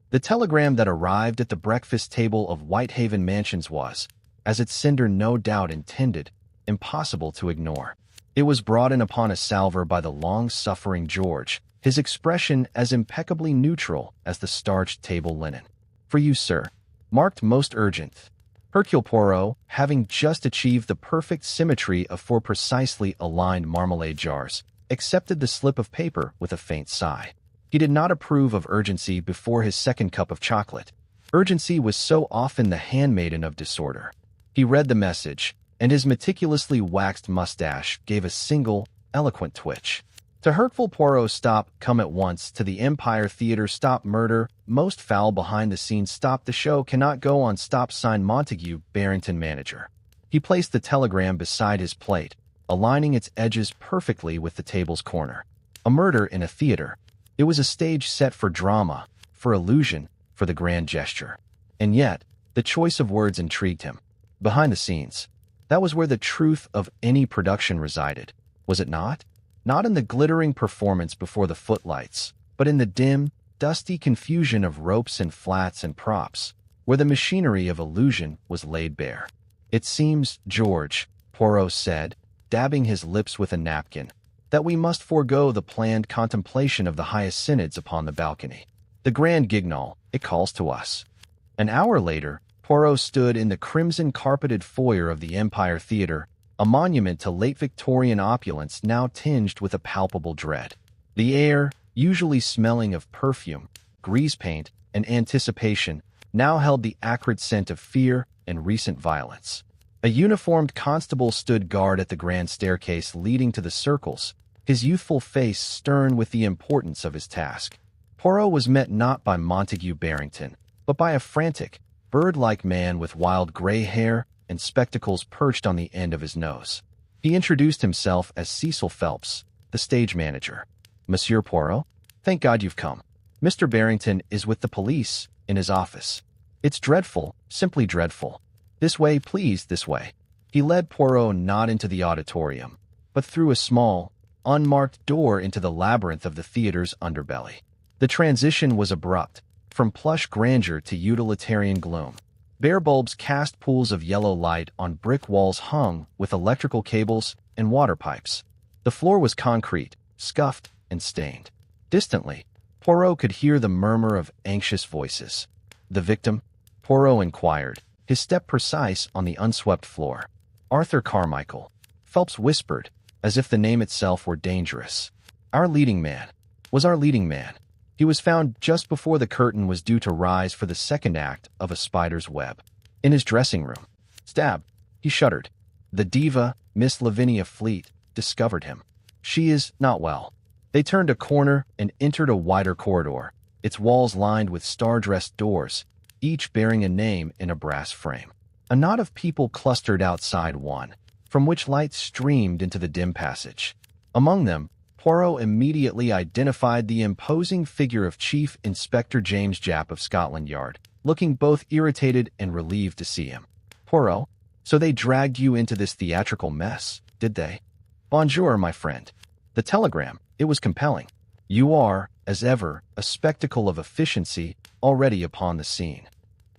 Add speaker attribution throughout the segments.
Speaker 1: The telegram that arrived at the breakfast table of Whitehaven Mansions was, as its sender no doubt intended, impossible to ignore. It was brought in upon a salver by the long-suffering George, his expression as impeccably neutral as the starched table linen. "For you, sir," marked "most urgent." Hercule Poirot, having just achieved the perfect symmetry of four precisely aligned marmalade jars, accepted the slip of paper with a faint sigh. He did not approve of urgency before his second cup of chocolate. Urgency was so often the handmaiden of disorder. He read the message, and his meticulously waxed mustache gave a single, eloquent twitch. To Hercule Poirot, stop, come at once. To the Empire Theatre, stop, murder, most foul behind the scenes, stop, the show cannot go on, stop, signed Montague Barrington, manager. He placed the telegram beside his plate, aligning its edges perfectly with the table's corner. A murder in a theater. It was a stage set for drama, for illusion, for the grand gesture. And yet, the choice of words intrigued him. Behind the scenes. That was where the truth of any production resided, was it not? Not in the glittering performance before the footlights, but in the dim, dusty confusion of ropes and flats and props, where the machinery of illusion was laid bare. "It seems, George," Poirot said, dabbing his lips with a napkin, "that we must forego the planned contemplation of the hyacinths upon the balcony. The grand guignol, it calls to us." An hour later, Poirot stood in the crimson-carpeted foyer of the Empire Theatre, a monument to late Victorian opulence now tinged with a palpable dread. The air, usually smelling of perfume, grease paint, and anticipation, now held the acrid scent of fear and recent violence. A uniformed constable stood guard at the grand staircase leading to the circles, his youthful face stern with the importance of his task. Poirot was met not by Montague Barrington, but by a frantic, bird-like man with wild gray hair and spectacles perched on the end of his nose. He introduced himself as Cecil Phelps, the stage manager. "Monsieur Poirot? Thank God you've come. Mr. Barrington is with the police, in his office. It's dreadful, simply dreadful. This way, please, this way." He led Poirot not into the auditorium, but through a small, unmarked door into the labyrinth of the theatre's underbelly. The transition was abrupt, from plush grandeur to utilitarian gloom. Bare bulbs cast pools of yellow light on brick walls hung with electrical cables and water pipes. The floor was concrete, scuffed, and stained. Distantly, Poirot could hear the murmur of anxious voices. "The victim?" Poirot inquired, his step precise on the unswept floor. "Arthur Carmichael," Phelps whispered, as if the name itself were dangerous. "Our leading man. Was our leading man. He was found just before the curtain was due to rise for the second act of A Spider's Web. In his dressing room. Stabbed." He shuddered. "The diva, Miss Lavinia Fleet, discovered him. She is not well." They turned a corner and entered a wider corridor, its walls lined with star-dressed doors, each bearing a name in a brass frame. A knot of people clustered outside one, from which light streamed into the dim passage. Among them, Poirot immediately identified the imposing figure of Chief Inspector James Japp of Scotland Yard, looking both irritated and relieved to see him. "Poirot, so they dragged you into this theatrical mess, did they? Bonjour, my friend. The telegram, it was compelling. You are, as ever, a spectacle of efficiency already upon the scene."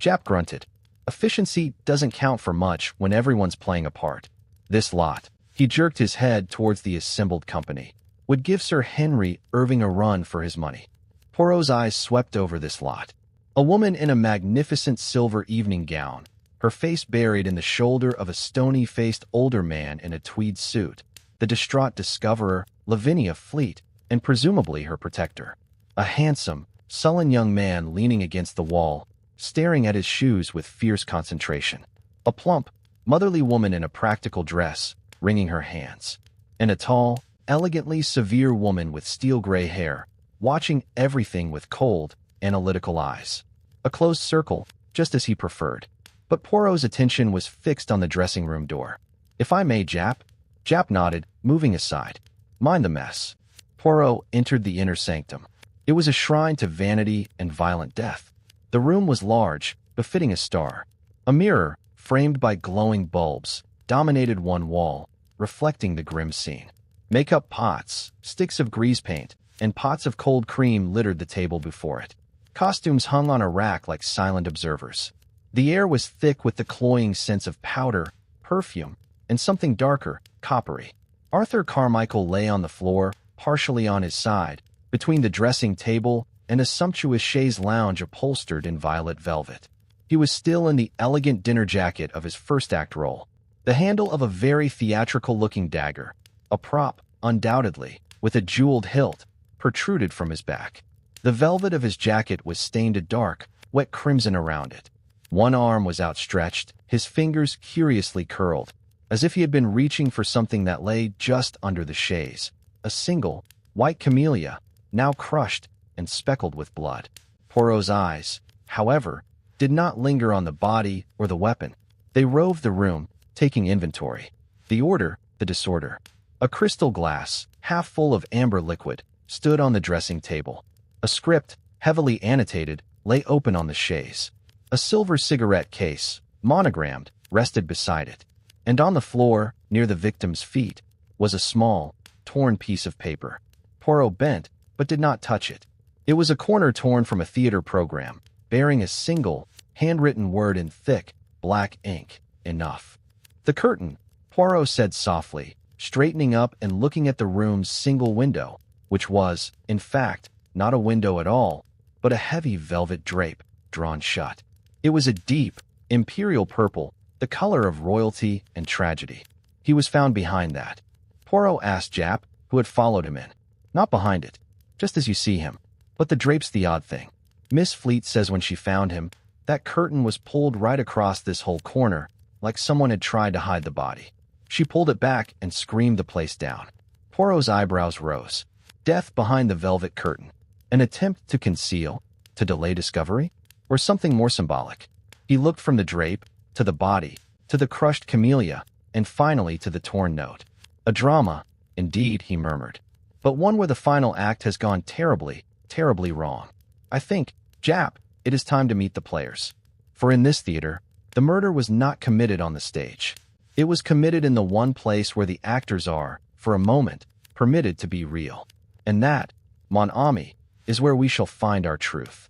Speaker 1: Japp grunted. "Efficiency doesn't count for much when everyone's playing a part. This lot," he jerked his head towards the assembled company, "would give Sir Henry Irving a run for his money." Poirot's eyes swept over this lot. A woman in a magnificent silver evening gown, her face buried in the shoulder of a stony-faced older man in a tweed suit, the distraught discoverer, Lavinia Fleet, and presumably her protector. A handsome, sullen young man leaning against the wall, staring at his shoes with fierce concentration. A plump, motherly woman in a practical dress, wringing her hands. And a tall, elegantly severe woman with steel-gray hair, watching everything with cold, analytical eyes. A closed circle, just as he preferred. But Poirot's attention was fixed on the dressing-room door. "If I may, Japp?" Japp nodded, moving aside. "Mind the mess." Poirot entered the inner sanctum. It was a shrine to vanity and violent death. The room was large, befitting a star. A mirror, framed by glowing bulbs, dominated one wall, reflecting the grim scene. Makeup pots, sticks of grease paint, and pots of cold cream littered the table before it. Costumes hung on a rack like silent observers. The air was thick with the cloying sense of powder, perfume, and something darker, coppery. Arthur Carmichael lay on the floor, partially on his side, between the dressing table and a sumptuous chaise lounge upholstered in violet velvet. He was still in the elegant dinner jacket of his first-act role. The handle of a very theatrical-looking dagger, a prop, undoubtedly, with a jeweled hilt, protruded from his back. The velvet of his jacket was stained a dark, wet crimson around it. One arm was outstretched, his fingers curiously curled, as if he had been reaching for something that lay just under the chaise. A single, white camellia, now crushed and speckled with blood. Poirot's eyes, however, did not linger on the body or the weapon. They roved the room, taking inventory. The order, the disorder. A crystal glass, half full of amber liquid, stood on the dressing table. A script, heavily annotated, lay open on the chaise. A silver cigarette case, monogrammed, rested beside it. And on the floor, near the victim's feet, was a small, torn piece of paper. Poirot bent, but did not touch it. It was a corner torn from a theater program, bearing a single, handwritten word in thick, black ink. Enough. The curtain, Poirot said softly, straightening up and looking at the room's single window, which was, in fact, not a window at all, but a heavy velvet drape, drawn shut. It was a deep, imperial purple, the color of royalty and tragedy. He was found behind that. Poirot asked Japp, who had followed him in. Not behind it, just as you see him. But the drape's the odd thing. Miss Fleet says when she found him, that curtain was pulled right across this whole corner, like someone had tried to hide the body. She pulled it back and screamed the place down. Poirot's eyebrows rose. Death behind the velvet curtain. An attempt to conceal, to delay discovery, or something more symbolic. He looked from the drape, to the body, to the crushed camellia, and finally to the torn note. A drama, indeed, he murmured. But one where the final act has gone terribly, terribly wrong. I think, Japp, it is time to meet the players. For in this theater, the murder was not committed on the stage. It was committed in the one place where the actors are, for a moment, permitted to be real. And that, mon ami, is where we shall find our truth.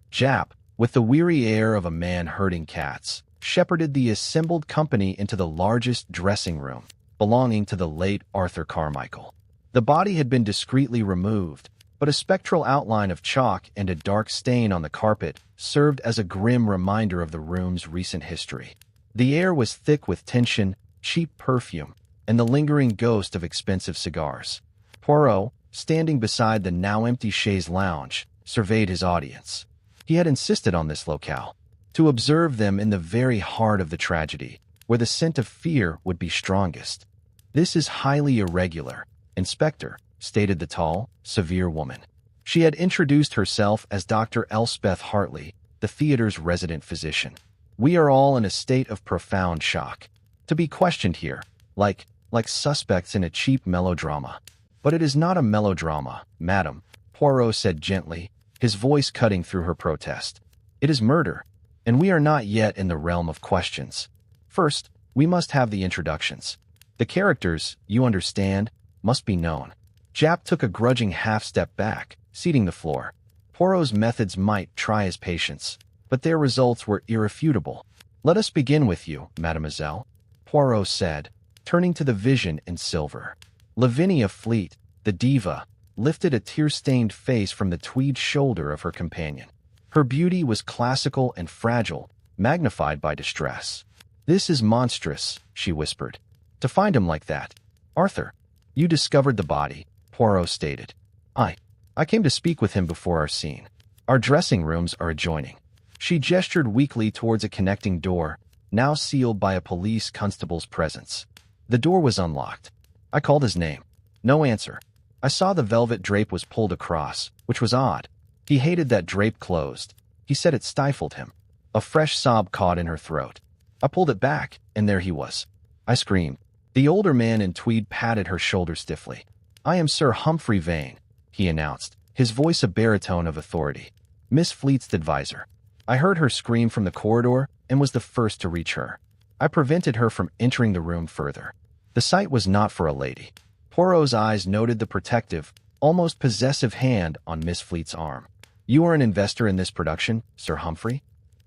Speaker 1: Japp, with the weary air of a man herding cats, shepherded the assembled company into the largest dressing room, belonging to the late Arthur Carmichael. The body had been discreetly removed, but a spectral outline of chalk and a dark stain on the carpet served as a grim reminder of the room's recent history. The air was thick with tension, cheap perfume, and the lingering ghost of expensive cigars. Poirot, standing beside the now-empty chaise lounge, surveyed his audience. He had insisted on this locale, to observe them in the very heart of the tragedy, where the scent of fear would be strongest. "This is highly irregular, Inspector," stated the tall, severe woman. She had introduced herself as Dr. Elspeth Hartley, the theater's resident physician. "We are all in a state of profound shock. To be questioned here, like suspects in a cheap melodrama. But it is not a melodrama, madam," Poirot said gently, his voice cutting through her protest. "It is murder, and we are not yet in the realm of questions. First, we must have the introductions. The characters, you understand, must be known." Japp took a grudging half-step back, ceding the floor. Poirot's methods might try his patience, but their results were irrefutable. "Let us begin with you, mademoiselle," Poirot said, turning to the vision in silver. Lavinia Fleet, the diva, lifted a tear-stained face from the tweed shoulder of her companion. Her beauty was classical and fragile, magnified by distress. "This is monstrous," she whispered. "To find him like that. Arthur, you discovered the body," Poirot stated. I came to speak with him before our scene. Our dressing rooms are adjoining." She gestured weakly towards a connecting door, now sealed by a police constable's presence. The door was unlocked. I called his name. No answer. I saw the velvet drape was pulled across, which was odd. He hated that drape closed. He said it stifled him. A fresh sob caught in her throat. I pulled it back, and there he was. I screamed. The older man in tweed patted her shoulder stiffly. "I am Sir Humphrey Vane," he announced, his voice a baritone of authority. "Miss Fleet's advisor." I heard her scream from the corridor and was the first to reach her. I prevented her from entering the room further. The sight was not for a lady. Poirot's eyes noted the protective, almost possessive hand on Miss Fleet's arm. You are an investor in this production, Sir Humphrey?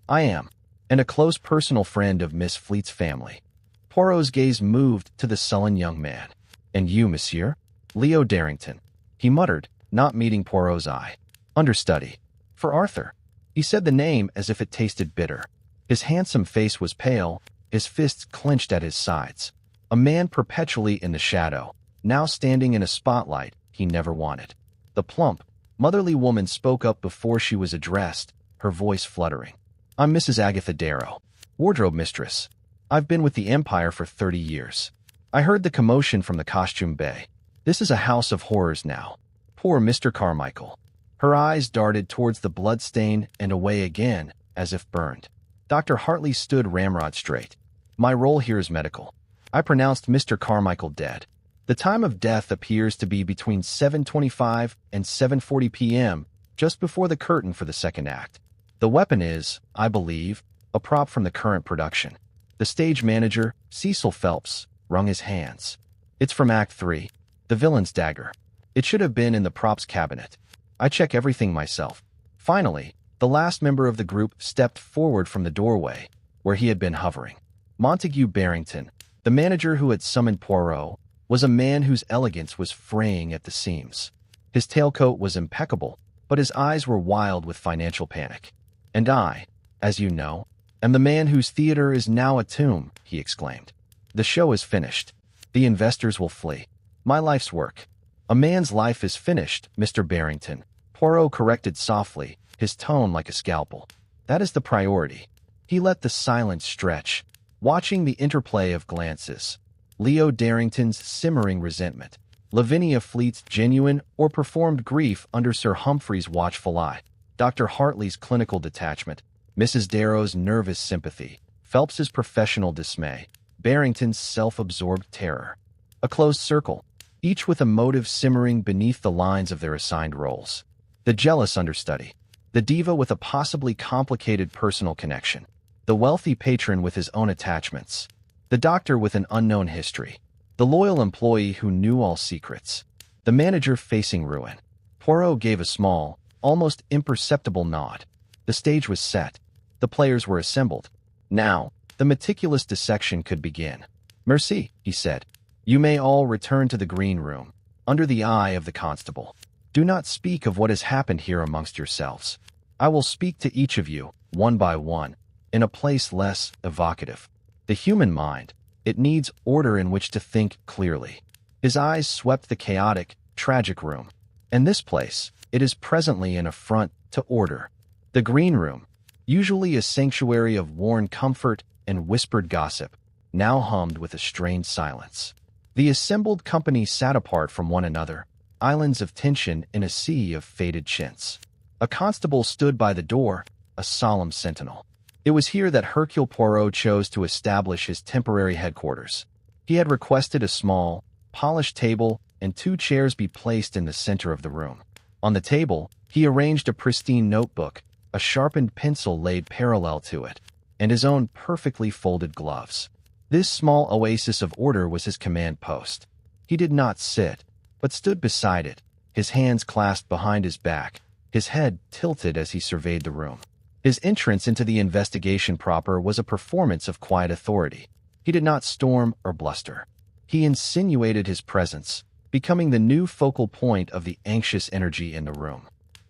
Speaker 1: I am, and a close personal friend of Miss Fleet's family. Poirot's gaze moved to the sullen young man. And you, monsieur? Leo Darrington, he muttered, not meeting Poirot's eye. Understudy. For Arthur. He said the name as if it tasted bitter. His handsome face was pale, his fists clenched at his sides. A man perpetually in the shadow, now standing in a spotlight he never wanted. The plump, motherly woman spoke up before she was addressed, her voice fluttering. I'm Mrs. Agatha Darrow, wardrobe mistress. I've been with the Empire for 30 years. I heard the commotion from the costume bay. This is a house of horrors now. Poor Mr. Carmichael. Her eyes darted towards the bloodstain and away again, as if burned. Dr. Hartley stood ramrod straight. My role here is medical. I pronounced Mr. Carmichael dead. The time of death appears to be between 7:25 and 7:40 p.m., just before the curtain for the second act. The weapon is, I believe, a prop from the current production. The stage manager, Cecil Phelps, wrung his hands. It's from Act 3, the villain's dagger. It should have been in the props cabinet. I check everything myself. Finally, the last member of the group stepped forward from the doorway, where he had been hovering. Montague Barrington, the manager who had summoned Poirot, was a man whose elegance was fraying at the seams. His tailcoat was impeccable, but his eyes were wild with financial panic. And I, as you know, am the man whose theater is now a tomb, he exclaimed. The show is finished. The investors will flee. My life's work. A man's life is finished, Mr. Barrington, Poirot corrected softly, his tone like a scalpel. That is the priority. He let the silence stretch, watching the interplay of glances. Leo Darrington's simmering resentment, Lavinia Fleet's genuine or performed grief under Sir Humphrey's watchful eye, Dr. Hartley's clinical detachment, Mrs. Darrow's nervous sympathy, Phelps's professional dismay, Barrington's self-absorbed terror. A closed circle, each with a motive simmering beneath the lines of their assigned roles. The jealous understudy, the diva with a possibly complicated personal connection, the wealthy patron with his own attachments, the doctor with an unknown history, the loyal employee who knew all secrets, the manager facing ruin. Poirot gave a small, almost imperceptible nod. The stage was set. The players were assembled. Now, the meticulous dissection could begin. Merci, he said. You may all return to the green room, under the eye of the constable. Do not speak of what has happened here amongst yourselves. I will speak to each of you, one by one, in a place less evocative. The human mind, it needs order in which to think clearly. His eyes swept the chaotic, tragic room. And this place, it is presently an affront to order. The green room, usually a sanctuary of worn comfort and whispered gossip, now hummed with a strained silence. The assembled company sat apart from one another, islands of tension in a sea of faded chintz. A constable stood by the door, a solemn sentinel. It was here that Hercule Poirot chose to establish his temporary headquarters. He had requested a small, polished table and 2 chairs be placed in the center of the room. On the table, he arranged a pristine notebook, a sharpened pencil laid parallel to it, and his own perfectly folded gloves. This small oasis of order was his command post. He did not sit, but stood beside it, his hands clasped behind his back, his head tilted as he surveyed the room. His entrance into the investigation proper was a performance of quiet authority. He did not storm or bluster. He insinuated his presence, becoming the new focal point of the anxious energy in the room.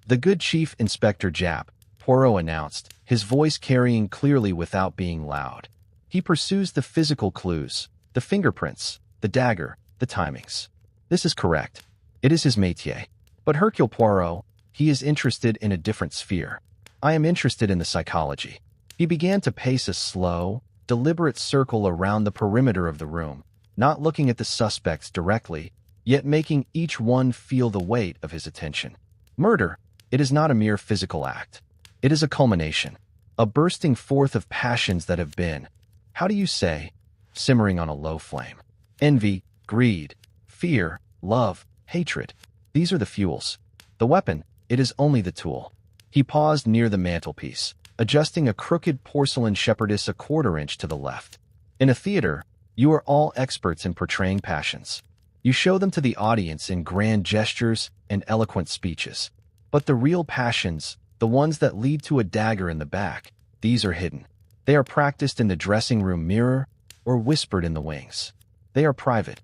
Speaker 1: The good Chief Inspector Japp, Poirot announced, his voice carrying clearly without being loud. He pursues the physical clues, the fingerprints, the dagger, the timings. This is correct. It is his métier. But Hercule Poirot, he is interested in a different sphere. I am interested in the psychology. He began to pace a slow, deliberate circle around the perimeter of the room, not looking at the suspects directly, yet making each one feel the weight of his attention. Murder, it is not a mere physical act. It is a culmination, a bursting forth of passions that have been, how do you say, simmering on a low flame. Envy, greed, fear, love, hatred. These are the fuels. The weapon, it is only the tool. He paused near the mantelpiece, adjusting a crooked porcelain shepherdess a quarter-inch to the left. In a theater, you are all experts in portraying passions. You show them to the audience in grand gestures and eloquent speeches. But the real passions, The ones that lead to a dagger in the back, these are hidden. They are practiced in the dressing room mirror or whispered in the wings. They are private.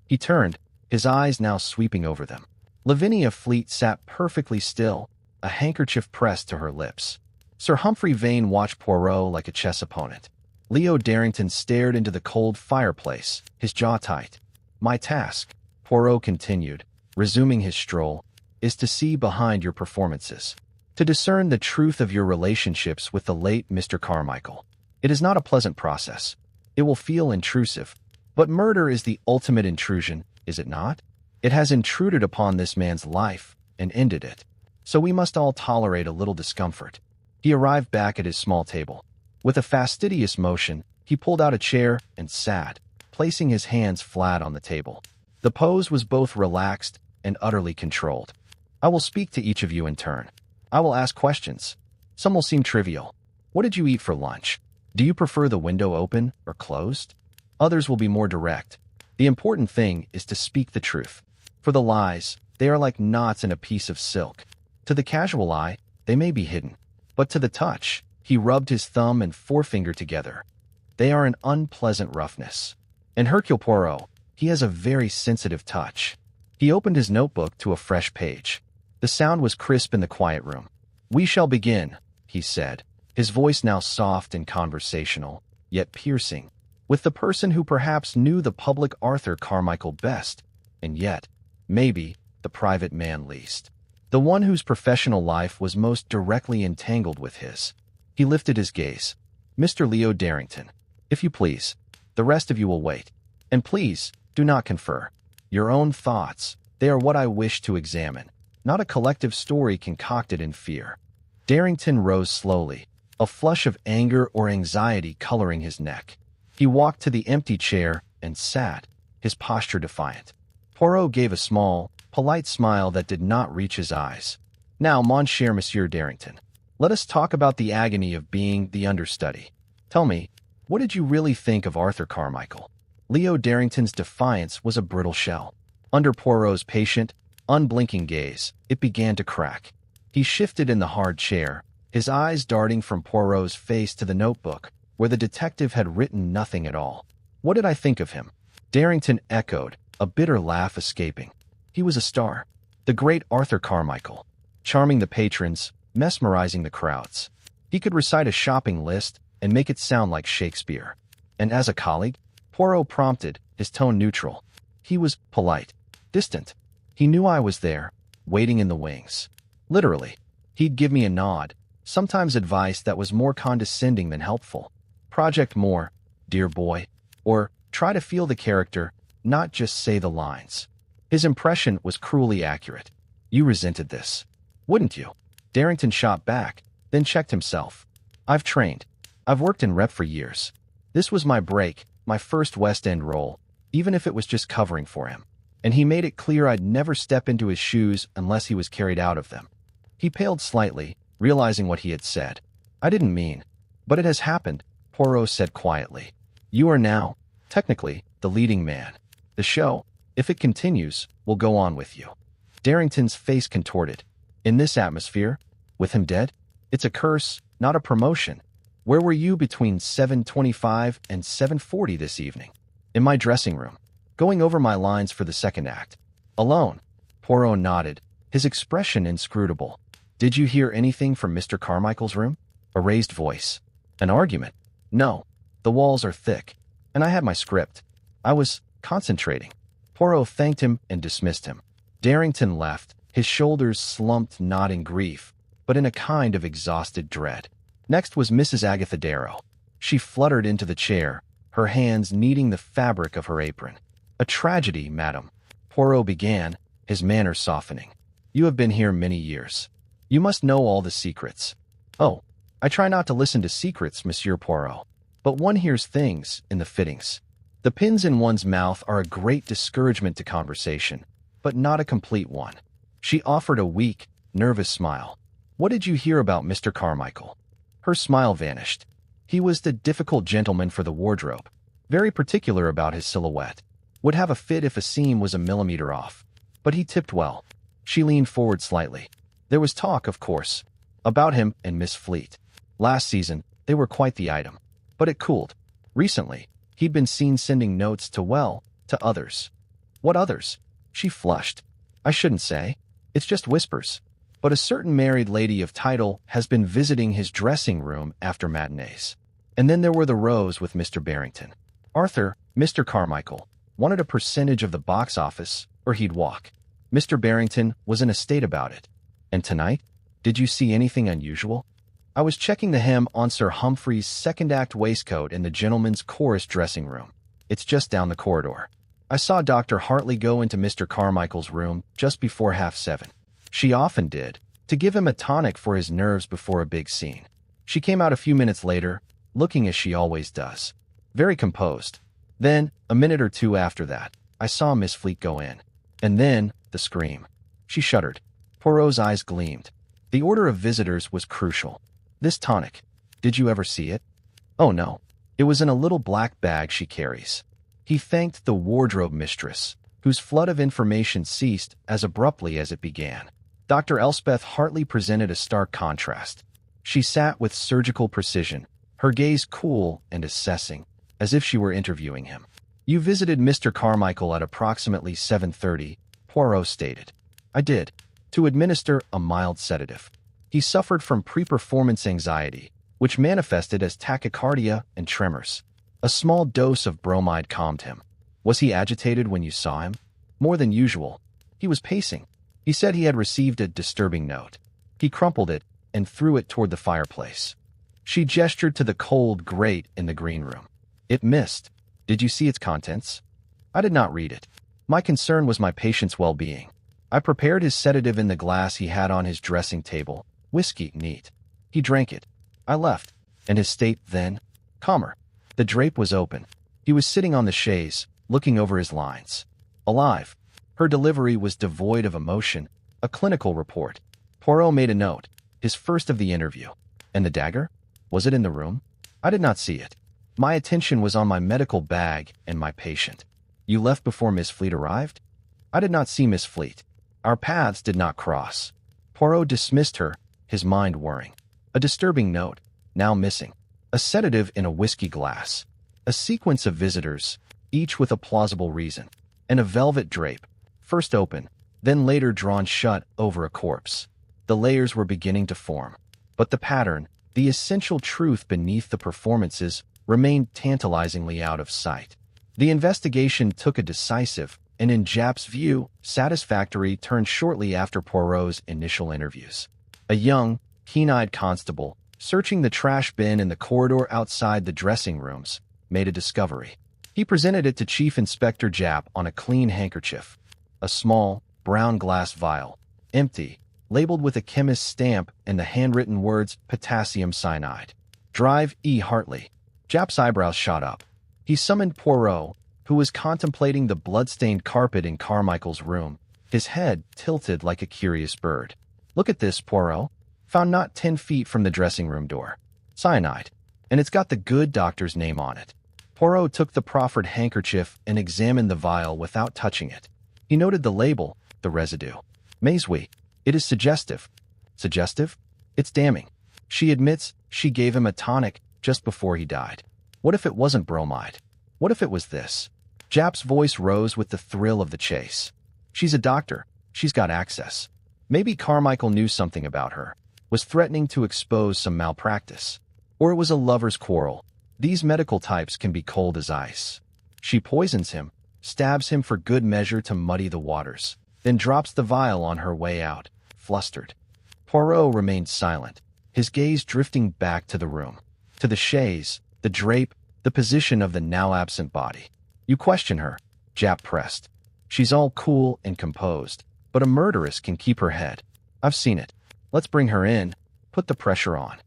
Speaker 1: He turned, his eyes now sweeping over them. Lavinia Fleet sat perfectly still, a handkerchief pressed to her lips. Sir Humphrey Vane watched Poirot like a chess opponent. Leo Darrington stared into the cold fireplace, his jaw tight. "My task," Poirot continued, resuming his stroll, "is to see behind your performances, to discern the truth of your relationships with the late Mr. Carmichael. It is not a pleasant process. It will feel intrusive. But murder is the ultimate intrusion, is it not? It has intruded upon this man's life and ended it. So we must all tolerate a little discomfort." He arrived back at his small table. With a fastidious motion, he pulled out a chair and sat, placing his hands flat on the table. The pose was both relaxed and utterly controlled. "I will speak to each of you in turn. I will ask questions. Some will seem trivial. What did you eat for lunch? Do you prefer the window open or closed? Others will be more direct. The important thing is to speak the truth. For the lies, they are like knots in a piece of silk. To the casual eye, they may be hidden. But to the touch, he rubbed his thumb and forefinger together. They are an unpleasant roughness. And Hercule Poirot, he has a very sensitive touch." He opened his notebook to a fresh page. The sound was crisp in the quiet room. "We shall begin," he said, his voice now soft and conversational, yet piercing, "with the person who perhaps knew the public Arthur Carmichael best, and yet, maybe, the private man least. The one whose professional life was most directly entangled with his." He lifted his gaze. "Mr. Leo Darrington, if you please. The rest of you will wait. And please, do not confer. Your own thoughts, they are what I wish to examine, not a collective story concocted in fear." Darrington rose slowly, a flush of anger or anxiety coloring his neck. He walked to the empty chair and sat, his posture defiant. Poirot gave a small, polite smile that did not reach his eyes. "Now, mon cher Monsieur Darrington, let us talk about the agony of being the understudy. Tell me, what did you really think of Arthur Carmichael?" Leo Darrington's defiance was a brittle shell. Under Poirot's patient, unblinking gaze, it began to crack. He shifted in the hard chair, his eyes darting from Poirot's face to the notebook, where the detective had written nothing at all. "What did I think of him?" Darrington echoed, a bitter laugh escaping. "He was a star. The great Arthur Carmichael. Charming the patrons, mesmerizing the crowds. He could recite a shopping list and make it sound like Shakespeare. And as a colleague," Poirot prompted, his tone neutral. "He was polite, distant. He knew I was there, waiting in the wings. Literally. He'd give me a nod, sometimes advice that was more condescending than helpful. Project more, dear boy. Or try to feel the character, not just say the lines." His impression was cruelly accurate. "You resented this, wouldn't you?" Darrington shot back, then checked himself. "I've trained. I've worked in rep for years. This was my break, my first West End role, even if it was just covering for him. And he made it clear I'd never step into his shoes unless he was carried out of them." He paled slightly, realizing what he had said. "I didn't mean. But it has happened," Poirot said quietly. "You are now, technically, the leading man. The show, if it continues, will go on with you." Darrington's face contorted. "In this atmosphere? With him dead? It's a curse, not a promotion. Where were you between 7:25 and 7:40 this evening?" "In my dressing room, going over my lines for the second act." "Alone?" Poirot nodded, his expression inscrutable. "Did you hear anything from Mr. Carmichael's room?" A raised voice. "An argument?" "No. The walls are thick. And I had my script. I was concentrating." Poirot thanked him and dismissed him. Darrington left, his shoulders slumped not in grief, but in a kind of exhausted dread. Next was Mrs. Agatha Darrow. She fluttered into the chair, her hands kneading the fabric of her apron. "A tragedy, madam," Poirot began, his manner softening. "You have been here many years. You must know all the secrets." "Oh, I try not to listen to secrets, Monsieur Poirot. But one hears things in the fittings. The pins in one's mouth are a great discouragement to conversation, but not a complete one." She offered a weak, nervous smile. "What did you hear about Mr. Carmichael?" Her smile vanished. "He was the difficult gentleman for the wardrobe, very particular about his silhouette. Would have a fit if a seam was a millimeter off. But he tipped well." She leaned forward slightly. "There was talk, of course, About him and Miss Fleet. Last season, they were quite the item. But it cooled. Recently, he'd been seen sending notes to others. What others? She flushed. I shouldn't say. It's just whispers. But a certain married lady of title has been visiting his dressing room after matinees. And then there were the rows with Mr. Barrington. Arthur, Mr. Carmichael, wanted a percentage of the box office, or he'd walk. Mr. Barrington was in a state about it. And tonight, did you see anything unusual? I was checking the hem on Sir Humphrey's second-act waistcoat in the gentlemen's chorus dressing room. It's just down the corridor. I saw Dr. Hartley go into Mr. Carmichael's room just before 7:30. She often did, to give him a tonic for his nerves before a big scene. She came out a few minutes later, looking as she always does. Very composed. Then, a minute or two after that, I saw Miss Fleet go in. And then, the scream. She shuddered. Poirot's eyes gleamed. The order of visitors was crucial. This tonic. Did you ever see it? Oh no. It was in a little black bag she carries. He thanked the wardrobe mistress, whose flood of information ceased as abruptly as it began. Dr. Elspeth Hartley presented a stark contrast. She sat with surgical precision, her gaze cool and assessing, as if she were interviewing him. You visited Mr. Carmichael at approximately 7:30, Poirot stated. I did, to administer a mild sedative. He suffered from pre-performance anxiety, which manifested as tachycardia and tremors. A small dose of bromide calmed him. Was he agitated when you saw him? More than usual. He was pacing. He said he had received a disturbing note. He crumpled it and threw it toward the fireplace. She gestured to the cold grate in the green room. It missed. Did you see its contents? I did not read it. My concern was my patient's well-being. I prepared his sedative in the glass he had on his dressing table. Whiskey, neat. He drank it. I left, and his state then, calmer. The drape was open. He was sitting on the chaise, looking over his lines. Alive. Her delivery was devoid of emotion, a clinical report. Poirot made a note, his first of the interview. And the dagger? Was it in the room? I did not see it. My attention was on my medical bag and my patient. You left before Miss Fleet arrived? I did not see Miss Fleet. Our paths did not cross. Poirot dismissed her, his mind whirring. A disturbing note, now missing. A sedative in a whiskey glass. A sequence of visitors, each with a plausible reason. And a velvet drape, first open, then later drawn shut over a corpse. The layers were beginning to form. But the pattern, the essential truth beneath the performances, remained tantalizingly out of sight. The investigation took a decisive, and in Japp's view, satisfactory turn shortly after Poirot's initial interviews. A young, keen-eyed constable, searching the trash bin in the corridor outside the dressing rooms, made a discovery. He presented it to Chief Inspector Japp on a clean handkerchief. A small, brown glass vial, empty, labeled with a chemist's stamp and the handwritten words potassium cyanide. Drive E. Hartley. Japp's eyebrows shot up. He summoned Poirot, who was contemplating the blood-stained carpet in Carmichael's room, his head tilted like a curious bird. Look at this, Poirot. Found not 10 feet from the dressing room door. Cyanide. And it's got the good doctor's name on it. Poirot took the proffered handkerchief and examined the vial without touching it. He noted the label, the residue. Maisui. It is suggestive. Suggestive? It's damning. She admits she gave him a tonic just before he died. What if it wasn't bromide? What if it was this? Japp's voice rose with the thrill of the chase. She's a doctor. She's got access. Maybe Carmichael knew something about her, was threatening to expose some malpractice. Or it was a lover's quarrel. These medical types can be cold as ice. She poisons him, stabs him for good measure to muddy the waters, then drops the vial on her way out, flustered. Poirot remained silent, his gaze drifting back to the room, to the chaise, the drape, the position of the now-absent body. You question her, Japp pressed. She's all cool and composed, but a murderess can keep her head. I've seen it. Let's bring her in. Put the pressure on.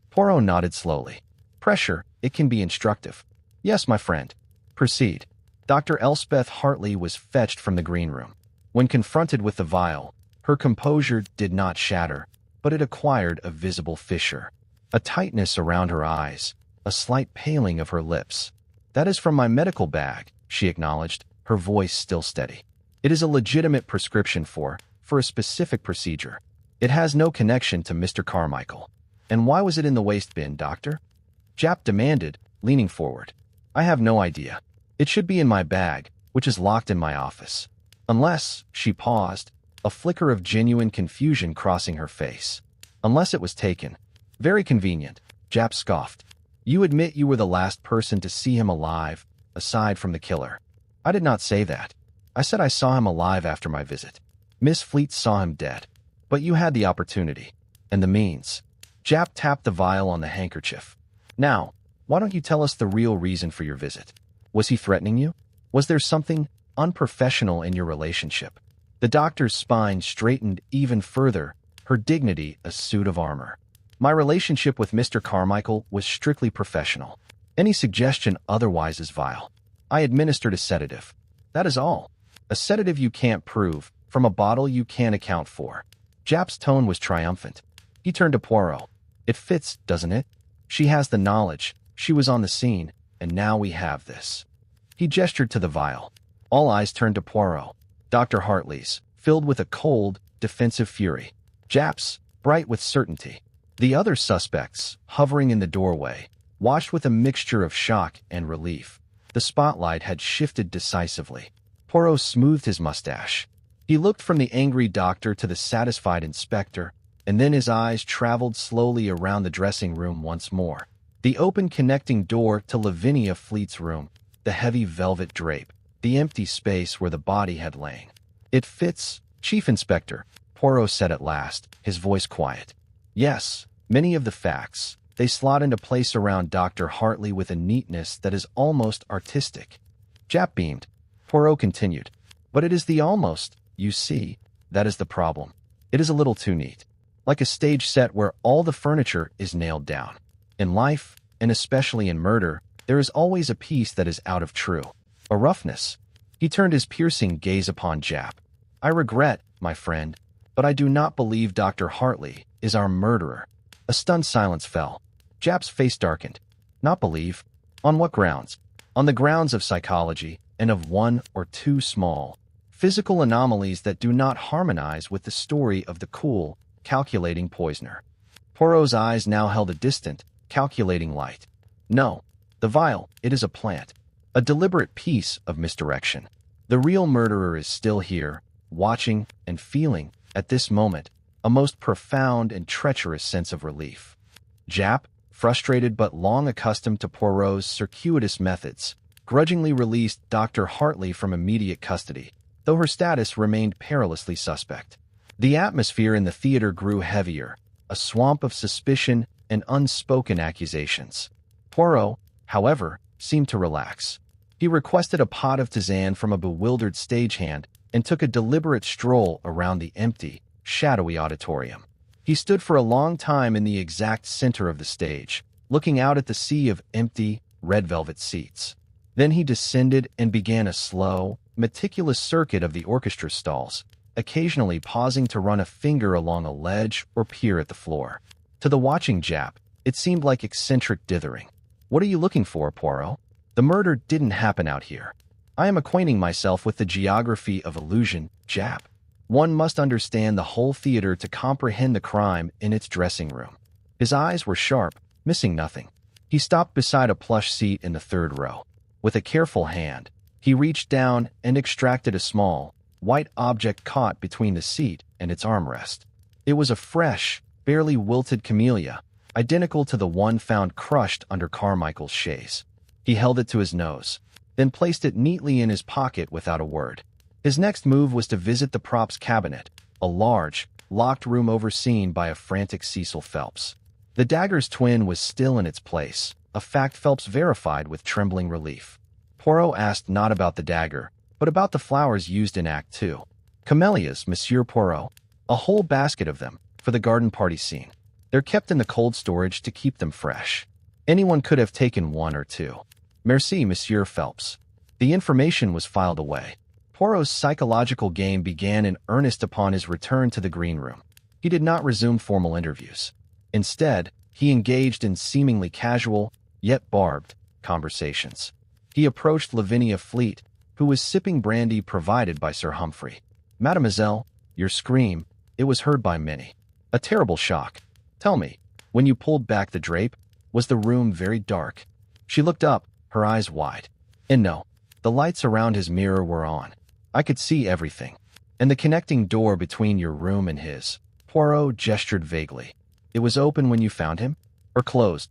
Speaker 1: Poirot nodded slowly. Pressure, it can be instructive. Yes, my friend. Proceed. Dr. Elspeth Hartley was fetched from the green room. When confronted with the vial, her composure did not shatter, but it acquired a visible fissure. A tightness around her eyes, a slight paling of her lips. That is from my medical bag, she acknowledged, her voice still steady. It is a legitimate prescription for a specific procedure. It has no connection to Mr. Carmichael. And why was it in the waste bin, Doctor? Japp demanded, leaning forward. I have no idea. It should be in my bag, which is locked in my office. Unless, she paused, a flicker of genuine confusion crossing her face. Unless it was taken. Very convenient, Japp scoffed. You admit you were the last person to see him alive, aside from the killer. I did not say that. I said I saw him alive after my visit. Miss Fleet saw him dead. But you had the opportunity. And the means. Japp tapped the vial on the handkerchief. Now, why don't you tell us the real reason for your visit? Was he threatening you? Was there something unprofessional in your relationship? The doctor's spine straightened even further, her dignity a suit of armor. My relationship with Mr. Carmichael was strictly professional. Any suggestion otherwise is vile. I administered a sedative. That is all. A sedative you can't prove, from a bottle you can't account for. Japp's tone was triumphant. He turned to Poirot. It fits, doesn't it? She has the knowledge, she was on the scene, and now we have this. He gestured to the vial. All eyes turned to Poirot. Dr. Hartley's, filled with a cold, defensive fury. Japp's, bright with certainty. The other suspects, hovering in the doorway, watched with a mixture of shock and relief. The spotlight had shifted decisively. Poirot smoothed his mustache. He looked from the angry doctor to the satisfied inspector, and then his eyes traveled slowly around the dressing room once more. The open connecting door to Lavinia Fleet's room, the heavy velvet drape, the empty space where the body had lain. It fits, Chief Inspector, Poirot said at last, his voice quiet. Yes, many of the facts. They slot into place around Dr. Hartley with a neatness that is almost artistic. Japp beamed. Poirot continued. But it is the almost. You see, that is the problem. It is a little too neat. Like a stage set where all the furniture is nailed down. In life, and especially in murder, there is always a piece that is out of true. A roughness. He turned his piercing gaze upon Japp. I regret, my friend, but I do not believe Dr. Hartley is our murderer. A stunned silence fell. Japp's face darkened. Not believe? On what grounds? On the grounds of psychology, and of one or two small, physical anomalies that do not harmonize with the story of the cool, calculating poisoner. Poirot's eyes now held a distant, calculating light. No, the vial, it is a plant. A deliberate piece of misdirection. The real murderer is still here, watching and feeling, at this moment, a most profound and treacherous sense of relief. Japp, frustrated but long accustomed to Poirot's circuitous methods, grudgingly released Dr. Hartley from immediate custody, though her status remained perilously suspect. The atmosphere in the theater grew heavier, a swamp of suspicion and unspoken accusations. Poirot, however, seemed to relax. He requested a pot of tisane from a bewildered stagehand and took a deliberate stroll around the empty, shadowy auditorium. He stood for a long time in the exact center of the stage, looking out at the sea of empty, red velvet seats. Then he descended and began a slow, meticulous circuit of the orchestra stalls, occasionally pausing to run a finger along a ledge or peer at the floor. To the watching Japp, it seemed like eccentric dithering. What are you looking for, Poirot? The murder didn't happen out here. I am acquainting myself with the geography of illusion, Japp. One must understand the whole theater to comprehend the crime in its dressing room. His eyes were sharp, missing nothing. He stopped beside a plush seat in the third row. With a careful hand, he reached down and extracted a small, white object caught between the seat and its armrest. It was a fresh, barely wilted camellia, identical to the one found crushed under Carmichael's chaise. He held it to his nose, then placed it neatly in his pocket without a word. His next move was to visit the props cabinet, a large, locked room overseen by a frantic Cecil Phelps. The dagger's twin was still in its place, a fact Phelps verified with trembling relief. Poirot asked not about the dagger, but about the flowers used in Act 2. Camellias, Monsieur Poirot. A whole basket of them, for the garden party scene. They're kept in the cold storage to keep them fresh. Anyone could have taken one or two. Merci, Monsieur Phelps. The information was filed away. Poirot's psychological game began in earnest upon his return to the green room. He did not resume formal interviews. Instead, he engaged in seemingly casual, yet barbed, conversations. He approached Lavinia Fleet, who was sipping brandy provided by Sir Humphrey. Mademoiselle, your scream, it was heard by many. A terrible shock. Tell me, when you pulled back the drape, was the room very dark? She looked up, her eyes wide. And no, the lights around his mirror were on. I could see everything. And the connecting door between your room and his. Poirot gestured vaguely. It was open when you found him? Or closed?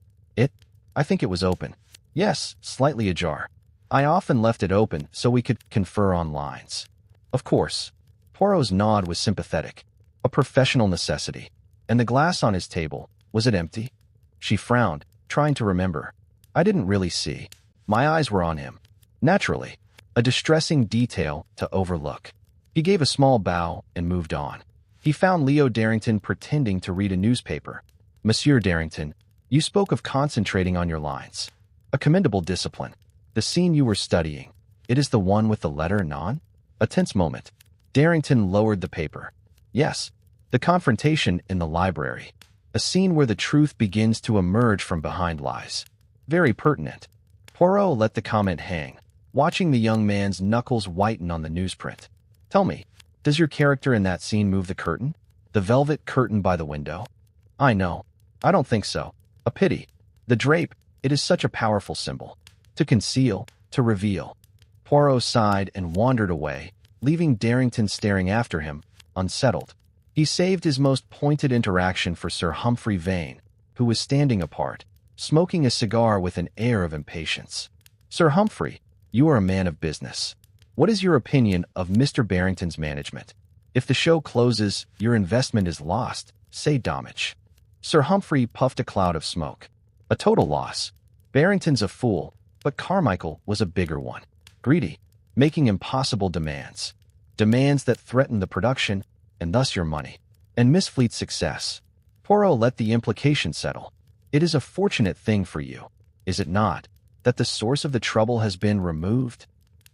Speaker 1: I think it was open. Yes, slightly ajar. I often left it open so we could confer on lines. Of course. Poirot's nod was sympathetic. A professional necessity. And the glass on his table, was it empty? She frowned, trying to remember. I didn't really see. My eyes were on him. Naturally. A distressing detail to overlook. He gave a small bow and moved on. He found Leo Darrington pretending to read a newspaper. Monsieur Darrington, you spoke of concentrating on your lines. A commendable discipline. The scene you were studying, it is the one with the letter non? A tense moment. Darrington lowered the paper. Yes, the confrontation in the library. A scene where the truth begins to emerge from behind lies. Very pertinent. Poirot let the comment hang, watching the young man's knuckles whiten on the newsprint. Tell me, does your character in that scene move the curtain? The velvet curtain by the window? I know. I don't think so. A pity. The drape, it is such a powerful symbol. To conceal, to reveal. Poirot sighed and wandered away, leaving Darrington staring after him, unsettled. He saved his most pointed interaction for Sir Humphrey Vane, who was standing apart, smoking a cigar with an air of impatience. Sir Humphrey, you are a man of business. What is your opinion of Mr. Barrington's management? If the show closes, your investment is lost, say Domage. Sir Humphrey puffed a cloud of smoke. A total loss. Barrington's a fool, but Carmichael was a bigger one. Greedy, making impossible demands. Demands that threaten the production, and thus your money. And Miss Fleet's success. Poirot let the implication settle. It is a fortunate thing for you, is it not, that the source of the trouble has been removed?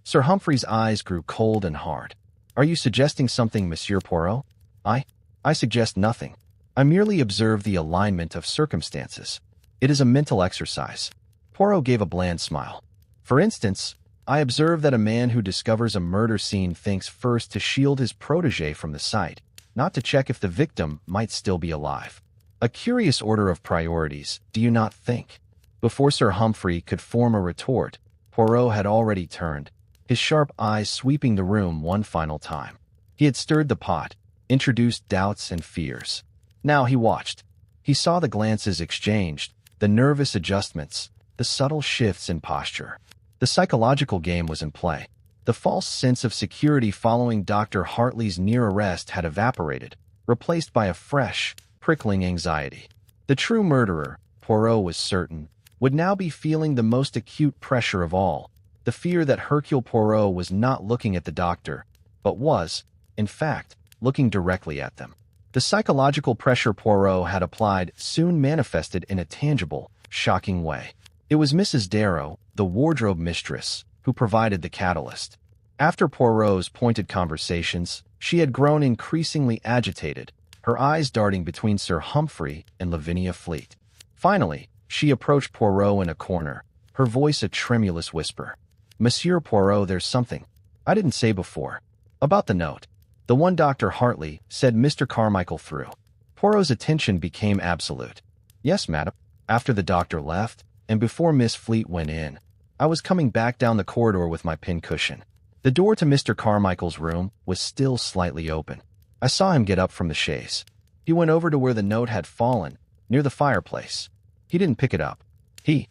Speaker 1: Sir Humphrey's eyes grew cold and hard. Are you suggesting something, Monsieur Poirot? I suggest nothing. I merely observe the alignment of circumstances. It is a mental exercise. Poirot gave a bland smile. For instance, I observe that a man who discovers a murder scene thinks first to shield his protégé from the sight, not to check if the victim might still be alive. A curious order of priorities, do you not think? Before Sir Humphrey could form a retort, Poirot had already turned, his sharp eyes sweeping the room one final time. He had stirred the pot, introduced doubts and fears. Now he watched. He saw the glances exchanged, the nervous adjustments, the subtle shifts in posture. The psychological game was in play. The false sense of security following Dr. Hartley's near arrest had evaporated, replaced by a fresh, prickling anxiety. The true murderer, Poirot was certain, would now be feeling the most acute pressure of all, the fear that Hercule Poirot was not looking at the doctor, but was, in fact, looking directly at them. The psychological pressure Poirot had applied soon manifested in a tangible, shocking way. It was Mrs. Darrow, the wardrobe mistress, who provided the catalyst. After Poirot's pointed conversations, she had grown increasingly agitated, her eyes darting between Sir Humphrey and Lavinia Fleet. Finally, she approached Poirot in a corner, her voice a tremulous whisper. Monsieur Poirot, there's something I didn't say before. About the note. The one Dr. Hartley said Mr. Carmichael threw. Poirot's attention became absolute. Yes, madam. After the doctor left, and before Miss Fleet went in, I was coming back down the corridor with my pincushion. The door to Mr. Carmichael's room was still slightly open. I saw him get up from the chaise. He went over to where the note had fallen, near the fireplace. He didn't pick it up. He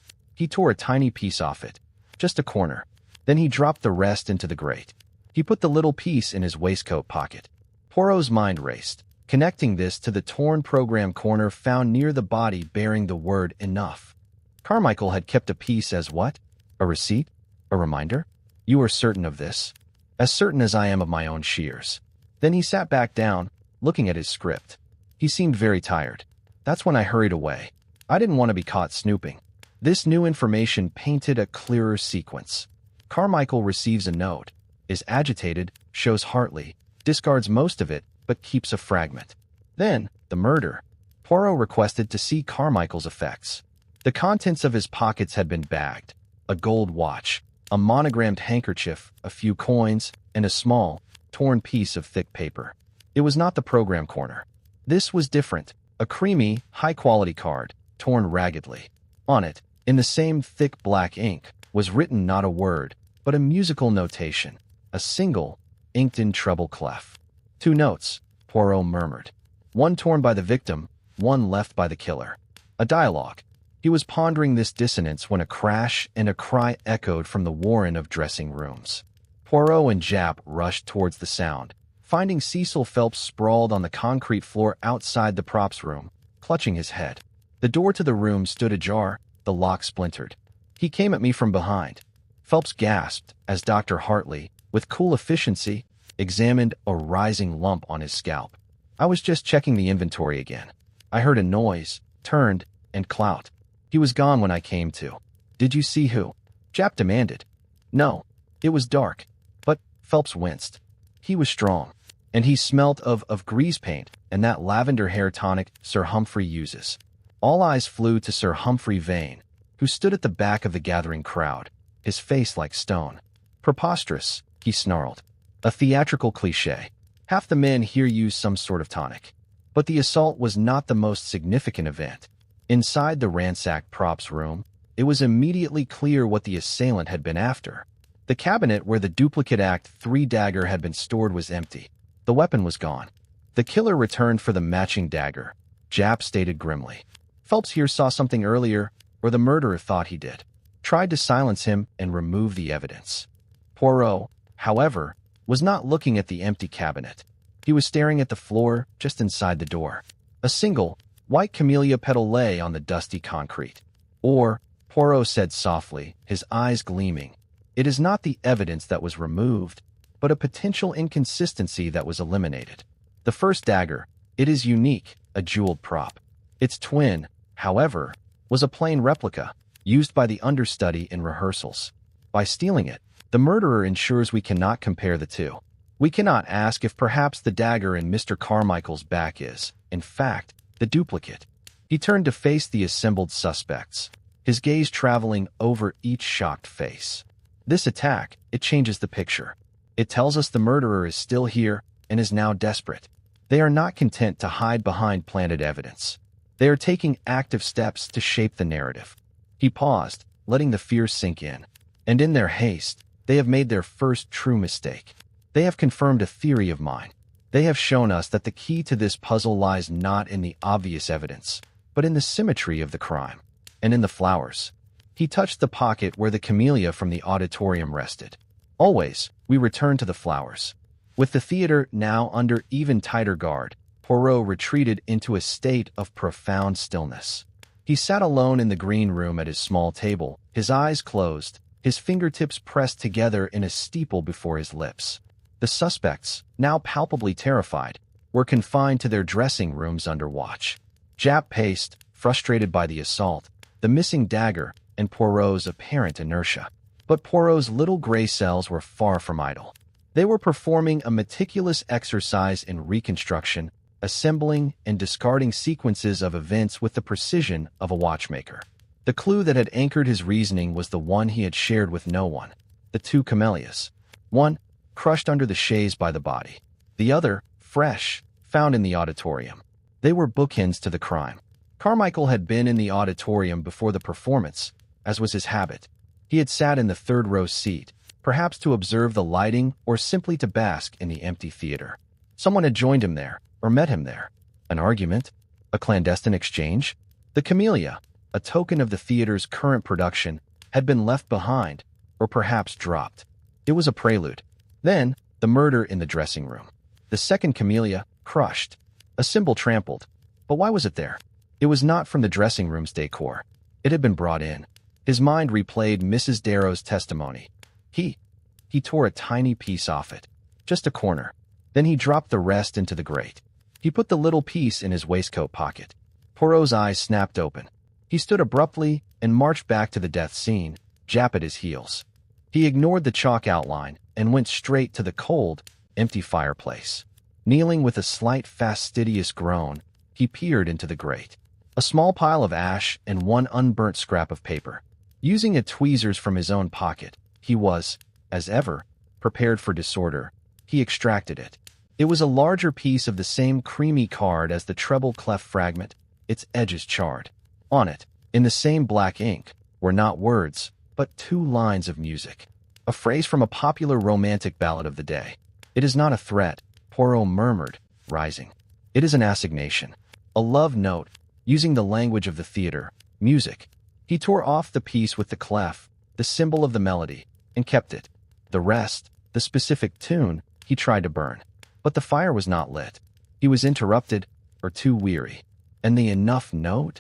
Speaker 1: tore a tiny piece off it, just a corner. Then he dropped the rest into the grate. He put the little piece in his waistcoat pocket. Poirot's mind raced, connecting this to the torn program corner found near the body bearing the word enough. Carmichael had kept a piece as what? A receipt? A reminder? You are certain of this? As certain as I am of my own shears. Then he sat back down, looking at his script. He seemed very tired. That's when I hurried away. I didn't want to be caught snooping. This new information painted a clearer sequence. Carmichael receives a note, is agitated, shows Hartley, discards most of it, but keeps a fragment. Then, the murder. Poirot requested to see Carmichael's effects. The contents of his pockets had been bagged. A gold watch, a monogrammed handkerchief, a few coins, and a small, torn piece of thick paper. It was not the program corner. This was different. A creamy, high-quality card, torn raggedly. On it, in the same thick black ink, was written not a word, but a musical notation. A single, inked in treble clef. 2 notes, Poirot murmured. One torn by the victim, one left by the killer. A dialogue. He was pondering this dissonance when a crash and a cry echoed from the warren of dressing rooms. Poirot and Jap rushed towards the sound, finding Cecil Phelps sprawled on the concrete floor outside the props room, clutching his head. The door to the room stood ajar, the lock splintered. He came at me from behind. Phelps gasped as Dr. Hartley, with cool efficiency, examined a rising lump on his scalp. I was just checking the inventory again. I heard a noise, turned, and clout. He was gone when I came to. Did you see who? Jap demanded. No. It was dark. But Phelps winced. He was strong. And he smelt of grease paint and that lavender hair tonic Sir Humphrey uses. All eyes flew to Sir Humphrey Vane, who stood at the back of the gathering crowd, his face like stone. Preposterous, he snarled. A theatrical cliché. Half the men here use some sort of tonic. But the assault was not the most significant event. Inside the ransacked props room, it was immediately clear what the assailant had been after. The cabinet where the duplicate Act 3 dagger had been stored was empty. The weapon was gone. The killer returned for the matching dagger, Jap stated grimly. Phelps here saw something earlier, or the murderer thought he did. Tried to silence him and remove the evidence. Poirot, however, was not looking at the empty cabinet. He was staring at the floor just inside the door. A single, white camellia petal lay on the dusty concrete. Or, Poirot said softly, his eyes gleaming, it is not the evidence that was removed, but a potential inconsistency that was eliminated. The first dagger, it is unique, a jeweled prop. Its twin, however, was a plain replica, used by the understudy in rehearsals. By stealing it, the murderer ensures we cannot compare the two. We cannot ask if perhaps the dagger in Mr. Carmichael's back is, in fact, the duplicate. He turned to face the assembled suspects, his gaze traveling over each shocked face. This attack, it changes the picture. It tells us the murderer is still here and is now desperate. They are not content to hide behind planted evidence. They are taking active steps to shape the narrative. He paused, letting the fear sink in. And in their haste, they have made their first true mistake. They have confirmed a theory of mine. They have shown us that the key to this puzzle lies not in the obvious evidence, but in the symmetry of the crime. And in the flowers. He touched the pocket where the camellia from the auditorium rested. Always, we return to the flowers. With the theater now under even tighter guard, Poirot retreated into a state of profound stillness. He sat alone in the green room at his small table, his eyes closed, his fingertips pressed together in a steeple before his lips. The suspects, now palpably terrified, were confined to their dressing rooms under watch. Jap paced, frustrated by the assault, the missing dagger, and Poirot's apparent inertia. But Poirot's little gray cells were far from idle. They were performing a meticulous exercise in reconstruction, assembling and discarding sequences of events with the precision of a watchmaker. The clue that had anchored his reasoning was the one he had shared with no one. The 2 camellias. One, crushed under the chaise by the body. The other, fresh, found in the auditorium. They were bookends to the crime. Carmichael had been in the auditorium before the performance, as was his habit. He had sat in the third-row seat, perhaps to observe the lighting or simply to bask in the empty theater. Someone had joined him there, or met him there. An argument? A clandestine exchange? The camellia, a token of the theater's current production, had been left behind, or perhaps dropped. It was a prelude. Then, the murder in the dressing room. The second camellia, crushed. A symbol trampled. But why was it there? It was not from the dressing room's decor. It had been brought in. His mind replayed Mrs. Darrow's testimony. He tore a tiny piece off it. Just a corner. Then he dropped the rest into the grate. He put the little piece in his waistcoat pocket. Poirot's eyes snapped open. He stood abruptly and marched back to the death scene, Jap at his heels. He ignored the chalk outline and went straight to the cold, empty fireplace. Kneeling with a slight fastidious groan, he peered into the grate. A small pile of ash and one unburnt scrap of paper. Using a tweezers from his own pocket, he was, as ever, prepared for disorder. He extracted it. It was a larger piece of the same creamy card as the treble clef fragment, its edges charred. On it, in the same black ink, were not words, but 2 lines of music. A phrase from a popular romantic ballad of the day. "It is not a threat," Poirot murmured, rising. "It is an assignation. A love note, using the language of the theater, music." He tore off the piece with the clef, the symbol of the melody, and kept it. The rest, the specific tune, he tried to burn. But the fire was not lit. He was interrupted, or too weary. "And the enough note?"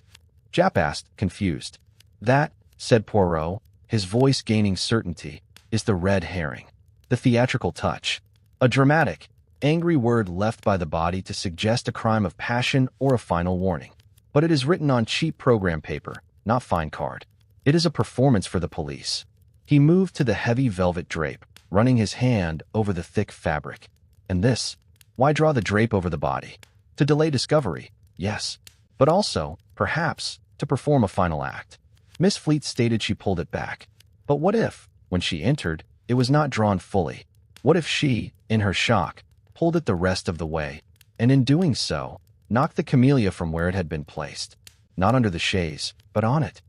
Speaker 1: Japp asked, confused. "That," said Poirot, his voice gaining certainty, "is the red herring. The theatrical touch. A dramatic, angry word left by the body to suggest a crime of passion or a final warning. But it is written on cheap program paper, not fine card. It is a performance for the police." He moved to the heavy velvet drape, running his hand over the thick fabric. "And this? Why draw the drape over the body? To delay discovery, yes. But also, perhaps, to perform a final act." Miss Fleet stated she pulled it back. But what if, when she entered, it was not drawn fully? What if she, in her shock, pulled it the rest of the way, and in doing so, knocked the camellia from where it had been placed? Not under the chaise, but on it.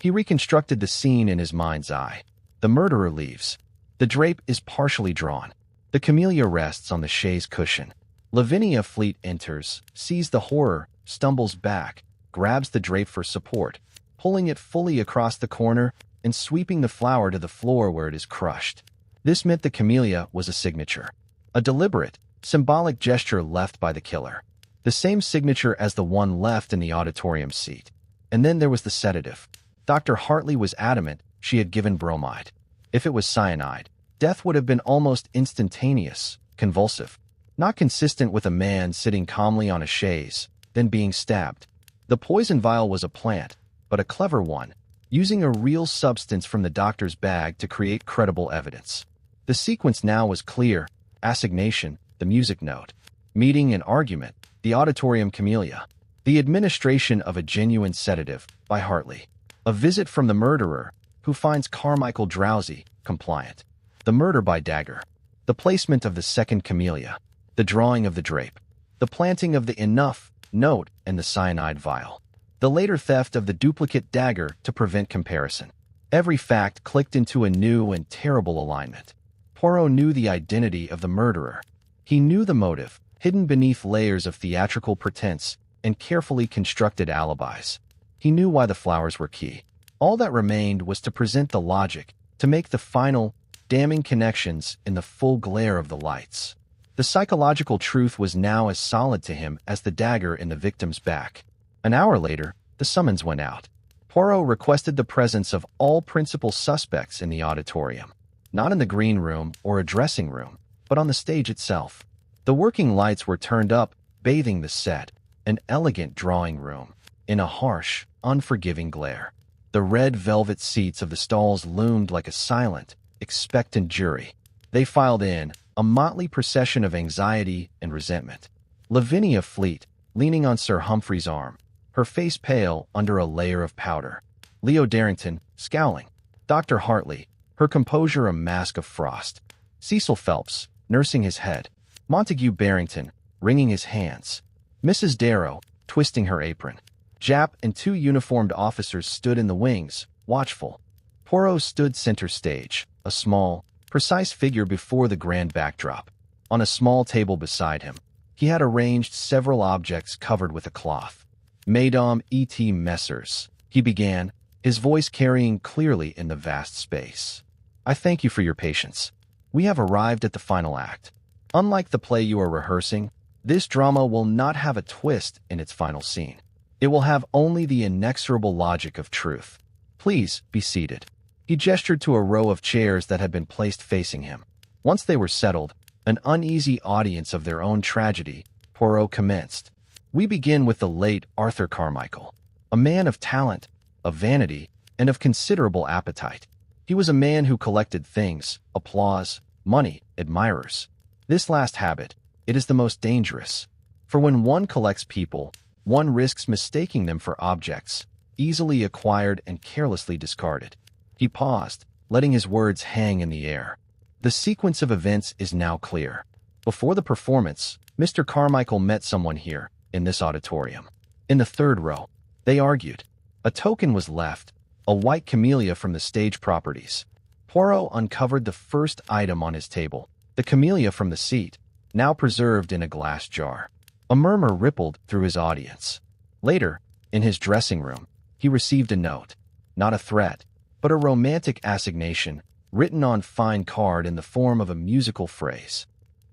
Speaker 1: He reconstructed the scene in his mind's eye. The murderer leaves. The drape is partially drawn. The camellia rests on the chaise cushion. Lavinia Fleet enters, sees the horror, stumbles back, grabs the drape for support, pulling it fully across the corner and sweeping the flower to the floor where it is crushed. This meant the camellia was a signature. A deliberate, symbolic gesture left by the killer. The same signature as the one left in the auditorium seat. And then there was the sedative. Dr. Hartley was adamant she had given bromide. If it was cyanide, death would have been almost instantaneous, convulsive. Not consistent with a man sitting calmly on a chaise, then being stabbed. The poison vial was a plant, but a clever one, using a real substance from the doctor's bag to create credible evidence. The sequence now was clear: assignation, the music note; meeting and argument, the auditorium camellia; the administration of a genuine sedative, by Hartley; a visit from the murderer, who finds Carmichael drowsy, compliant; the murder by dagger; the placement of the second camellia; the drawing of the drape; the planting of the enough note and the cyanide vial; the later theft of the duplicate dagger to prevent comparison. Every fact clicked into a new and terrible alignment. Poirot knew the identity of the murderer. He knew the motive, hidden beneath layers of theatrical pretense and carefully constructed alibis. He knew why the flowers were key. All that remained was to present the logic, to make the final, damning connections in the full glare of the lights. The psychological truth was now as solid to him as the dagger in the victim's back. An hour later, the summons went out. Poirot requested the presence of all principal suspects in the auditorium. Not in the green room or a dressing room, but on the stage itself. The working lights were turned up, bathing the set, an elegant drawing room, in a harsh, unforgiving glare. The red velvet seats of the stalls loomed like a silent, expectant jury. They filed in, a motley procession of anxiety and resentment. Lavinia Fleet, leaning on Sir Humphrey's arm, her face pale under a layer of powder. Leo Darrington, scowling. Dr. Hartley, her composure a mask of frost. Cecil Phelps, nursing his head. Montague Barrington, wringing his hands. Mrs. Darrow, twisting her apron. Japp and 2 uniformed officers stood in the wings, watchful. Poirot stood center stage, a small, precise figure before the grand backdrop. On a small table beside him, he had arranged several objects covered with a cloth. "Mesdames et messieurs," he began, his voice carrying clearly in the vast space. "I thank you for your patience. We have arrived at the final act. Unlike the play you are rehearsing, this drama will not have a twist in its final scene. It will have only the inexorable logic of truth. Please be seated." He gestured to a row of chairs that had been placed facing him. Once they were settled, an uneasy audience of their own tragedy, Poirot commenced. "We begin with the late Arthur Carmichael, a man of talent, of vanity, and of considerable appetite. He was a man who collected things, applause, money, admirers. This last habit, it is the most dangerous. For when one collects people, one risks mistaking them for objects, easily acquired and carelessly discarded." He paused, letting his words hang in the air. "The sequence of events is now clear. Before the performance, Mr. Carmichael met someone here, in this auditorium. In the third row, they argued. A token was left, a white camellia from the stage properties. Poirot uncovered the first item on his table, the camellia from the seat, now preserved in a glass jar. A murmur rippled through his audience. Later, in his dressing room, he received a note, not a threat, but a romantic assignation, written on fine card in the form of a musical phrase.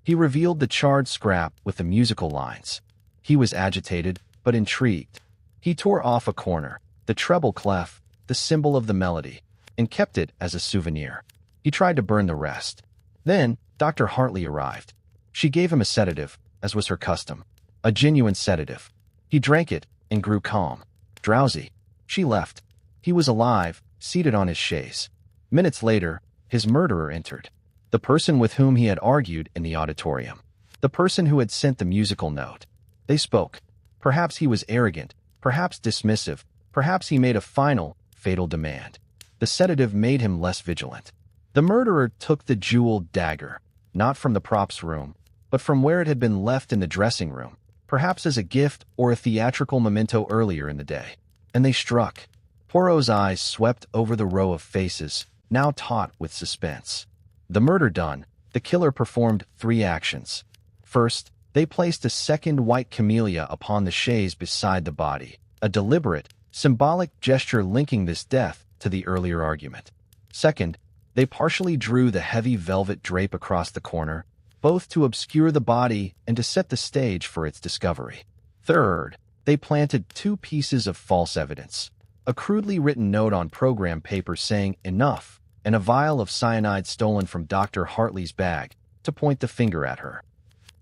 Speaker 1: He revealed the charred scrap with the musical lines. He was agitated, but intrigued. He tore off a corner, the treble clef, the symbol of the melody, and kept it as a souvenir. He tried to burn the rest. Then, Dr. Hartley arrived. She gave him a sedative, as was her custom. A genuine sedative. He drank it and grew calm. Drowsy. She left. He was alive, seated on his chaise. Minutes later, his murderer entered. The person with whom he had argued in the auditorium. The person who had sent the musical note. They spoke. Perhaps he was arrogant, perhaps dismissive, perhaps he made a final, fatal demand. The sedative made him less vigilant. The murderer took the jeweled dagger, not from the props room, but from where it had been left in the dressing room, perhaps as a gift or a theatrical memento earlier in the day. And they struck. Poirot's eyes swept over the row of faces, now taut with suspense. The murder done, the killer performed 3 actions. First, they placed a second white camellia upon the chaise beside the body, a deliberate, symbolic gesture linking this death to the earlier argument. Second, they partially drew the heavy velvet drape across the corner, both to obscure the body and to set the stage for its discovery. Third, they planted 2 pieces of false evidence, a crudely written note on program paper saying "enough," and a vial of cyanide stolen from Dr. Hartley's bag to point the finger at her.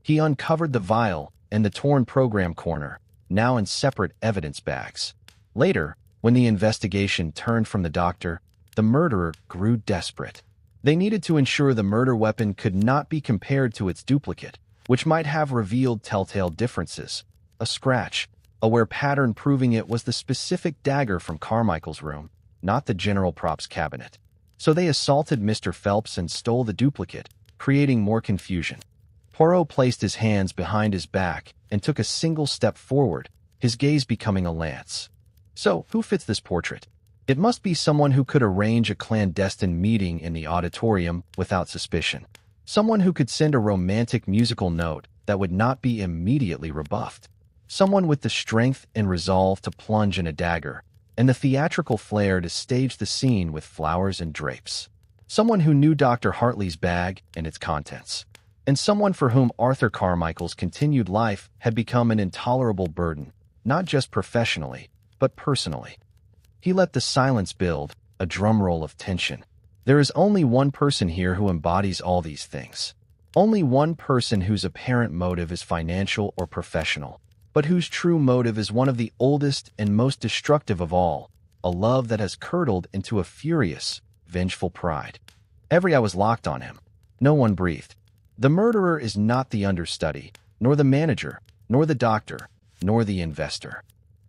Speaker 1: He uncovered the vial and the torn program corner, now in separate evidence bags. Later, when the investigation turned from the doctor, the murderer grew desperate. They needed to ensure the murder weapon could not be compared to its duplicate, which might have revealed telltale differences. A scratch, a wear pattern proving it was the specific dagger from Carmichael's room, not the general props cabinet. So they assaulted Mr. Phelps and stole the duplicate, creating more confusion. Poirot placed his hands behind his back and took a single step forward, his gaze becoming a lance. So, who fits this portrait? It must be someone who could arrange a clandestine meeting in the auditorium without suspicion. Someone who could send a romantic musical note that would not be immediately rebuffed. Someone with the strength and resolve to plunge in a dagger, and the theatrical flair to stage the scene with flowers and drapes. Someone who knew Dr. Hartley's bag and its contents. And someone for whom Arthur Carmichael's continued life had become an intolerable burden, not just professionally, but personally. He let the silence build, a drumroll of tension. There is only one person here who embodies all these things. Only one person whose apparent motive is financial or professional, but whose true motive is one of the oldest and most destructive of all, a love that has curdled into a furious, vengeful pride. Every eye was locked on him. No one breathed. The murderer is not the understudy, nor the manager, nor the doctor, nor the investor.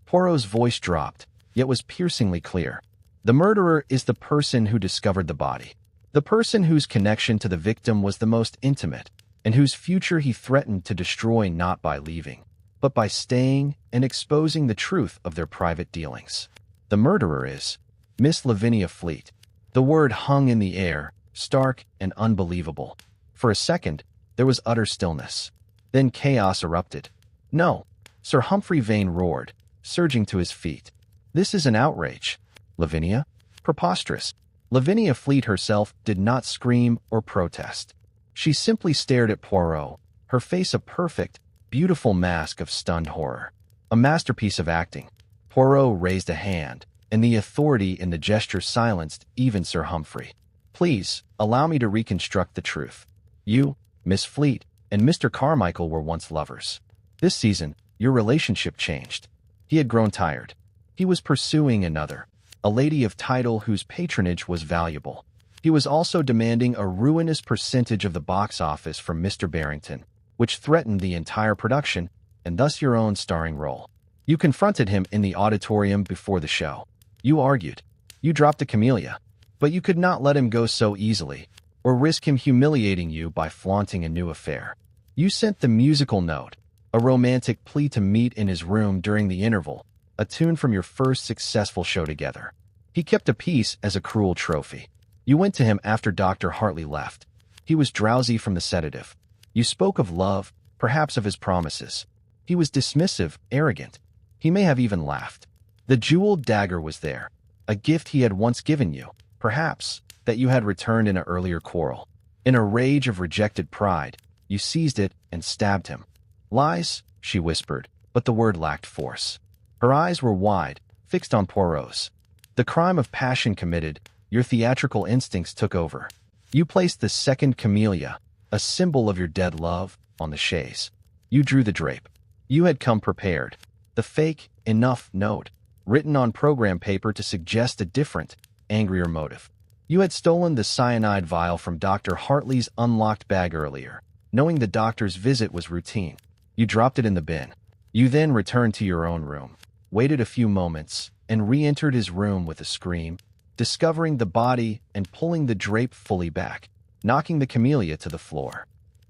Speaker 1: Poirot's voice dropped, yet was piercingly clear. The murderer is the person who discovered the body. The person whose connection to the victim was the most intimate, and whose future he threatened to destroy not by leaving, but by staying and exposing the truth of their private dealings. The murderer is Miss Lavinia Fleet. The word hung in the air, stark and unbelievable. For a second, there was utter stillness. Then chaos erupted. "No!" Sir Humphrey Vane roared, surging to his feet. "This is an outrage. Lavinia? Preposterous." Lavinia Fleet herself did not scream or protest. She simply stared at Poirot, her face a perfect, beautiful mask of stunned horror. A masterpiece of acting. Poirot raised a hand, and the authority in the gesture silenced even Sir Humphrey. "Please, allow me to reconstruct the truth. You, Miss Fleet, and Mr. Carmichael were once lovers. This season, your relationship changed. He had grown tired. He was pursuing another, a lady of title whose patronage was valuable. He was also demanding a ruinous percentage of the box office from Mr. Barrington, which threatened the entire production, and thus your own starring role. You confronted him in the auditorium before the show. You argued. You dropped the camellia. But you could not let him go so easily, or risk him humiliating you by flaunting a new affair. You sent the musical note, a romantic plea to meet in his room during the interval, a tune from your first successful show together. He kept a piece as a cruel trophy. You went to him after Dr. Hartley left. He was drowsy from the sedative. You spoke of love, perhaps of his promises. He was dismissive, arrogant. He may have even laughed. The jeweled dagger was there, a gift he had once given you, perhaps, that you had returned in an earlier quarrel. In a rage of rejected pride, you seized it and stabbed him. Lies, she whispered, but the word lacked force. Her eyes were wide, fixed on Poirot's. The crime of passion committed, your theatrical instincts took over. You placed the second camellia, a symbol of your dead love, on the chaise. You drew the drape. You had come prepared. The fake, enough note, written on program paper to suggest a different, angrier motive. You had stolen the cyanide vial from Dr. Hartley's unlocked bag earlier, knowing the doctor's visit was routine. You dropped it in the bin. You then returned to your own room, waited a few moments, and re-entered his room with a scream, discovering the body and pulling the drape fully back, knocking the camellia to the floor.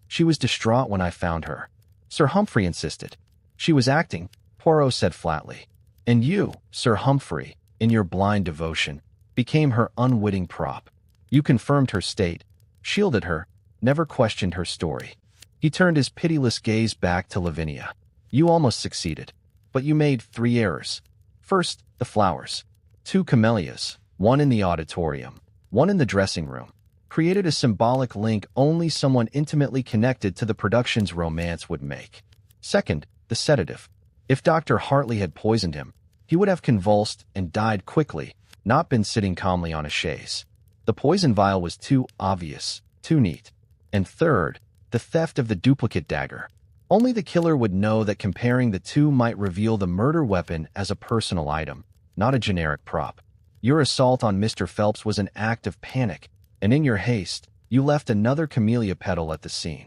Speaker 1: She was distraught when I found her. Sir Humphrey insisted. She was acting, Poirot said flatly. And you, Sir Humphrey, in your blind devotion, became her unwitting prop. You confirmed her state, shielded her, never questioned her story. He turned his pitiless gaze back to Lavinia. You almost succeeded, but you made 3 errors. First, the flowers. 2 camellias, one in the auditorium, one in the dressing room, created a symbolic link only someone intimately connected to the production's romance would make. Second, the sedative. If Dr. Hartley had poisoned him, he would have convulsed and died quickly, not been sitting calmly on a chaise. The poison vial was too obvious, too neat. And third, the theft of the duplicate dagger. Only the killer would know that comparing the two might reveal the murder weapon as a personal item, not a generic prop. Your assault on Mr. Phelps was an act of panic, and in your haste, you left another camellia petal at the scene.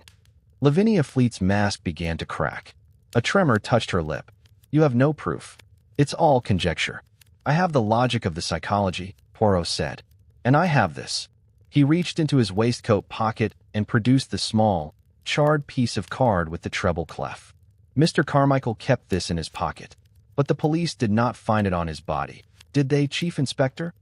Speaker 1: Lavinia Fleet's mask began to crack. A tremor touched her lip. You have no proof. It's all conjecture. I have the logic of the psychology, Poirot said. And I have this. He reached into his waistcoat pocket and produced the small, charred piece of card with the treble clef. Mr. Carmichael kept this in his pocket, but the police did not find it on his body. Did they, Chief Inspector?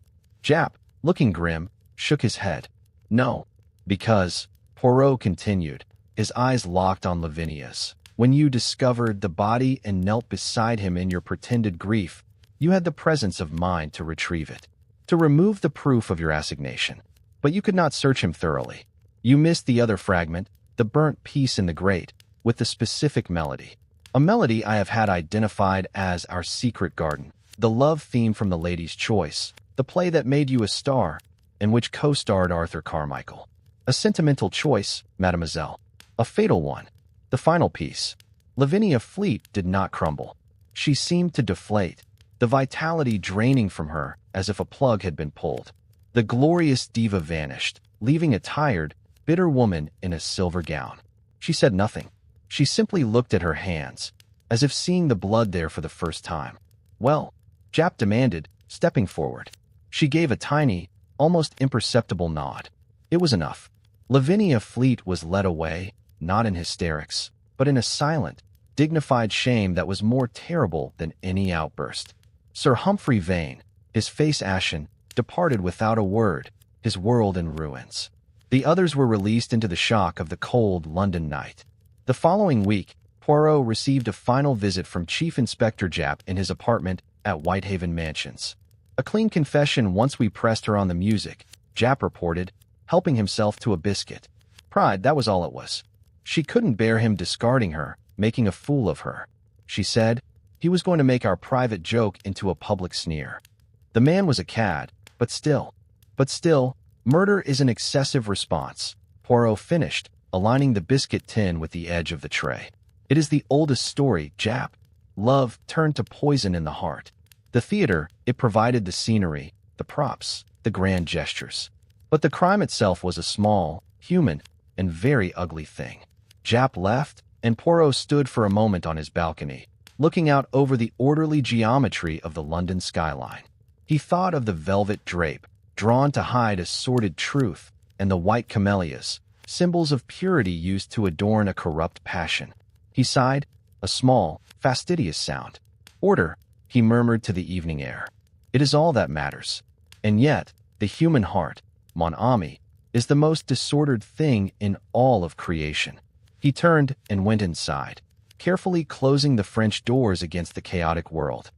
Speaker 1: Jap, looking grim, shook his head. No, because, Poirot continued, his eyes locked on Lavinia's. When you discovered the body and knelt beside him in your pretended grief, you had the presence of mind to retrieve it, to remove the proof of your assignation. But you could not search him thoroughly. You missed the other fragment, the burnt piece in the grate, with the specific melody. A melody I have had identified as our secret garden, the love theme from The Lady's Choice, the play that made you a star, in which co-starred Arthur Carmichael. A sentimental choice, mademoiselle. A fatal one. The final piece. Lavinia Fleet did not crumble. She seemed to deflate, the vitality draining from her as if a plug had been pulled. The glorious diva vanished, leaving a tired, bitter woman in a silver gown. She said nothing. She simply looked at her hands, as if seeing the blood there for the first time. Well, Jap demanded, stepping forward. She gave a tiny, almost imperceptible nod. It was enough. Lavinia Fleet was led away, not in hysterics, but in a silent, dignified shame that was more terrible than any outburst. Sir Humphrey Vane, his face ashen, departed without a word, his world in ruins. The others were released into the shock of the cold London night. The following week, Poirot received a final visit from Chief Inspector Jap in his apartment at Whitehaven Mansions. A clean confession once we pressed her on the music, Jap reported, helping himself to a biscuit. Pride, that was all it was. She couldn't bear him discarding her, making a fool of her. She said, he was going to make our private joke into a public sneer. The man was a cad, but still, murder is an excessive response. Poirot finished, aligning the biscuit tin with the edge of the tray. It is the oldest story, Jap. Love turned to poison in the heart. The theater, it provided the scenery, the props, the grand gestures. But the crime itself was a small, human, and very ugly thing. Jap left, and Poirot stood for a moment on his balcony, looking out over the orderly geometry of the London skyline. He thought of the velvet drape, drawn to hide a sordid truth, and the white camellias, symbols of purity used to adorn a corrupt passion. He sighed, a small, fastidious sound. Order, he murmured to the evening air. It is all that matters. And yet, the human heart, mon ami, is the most disordered thing in all of creation. He turned and went inside, carefully closing the French doors against the chaotic world.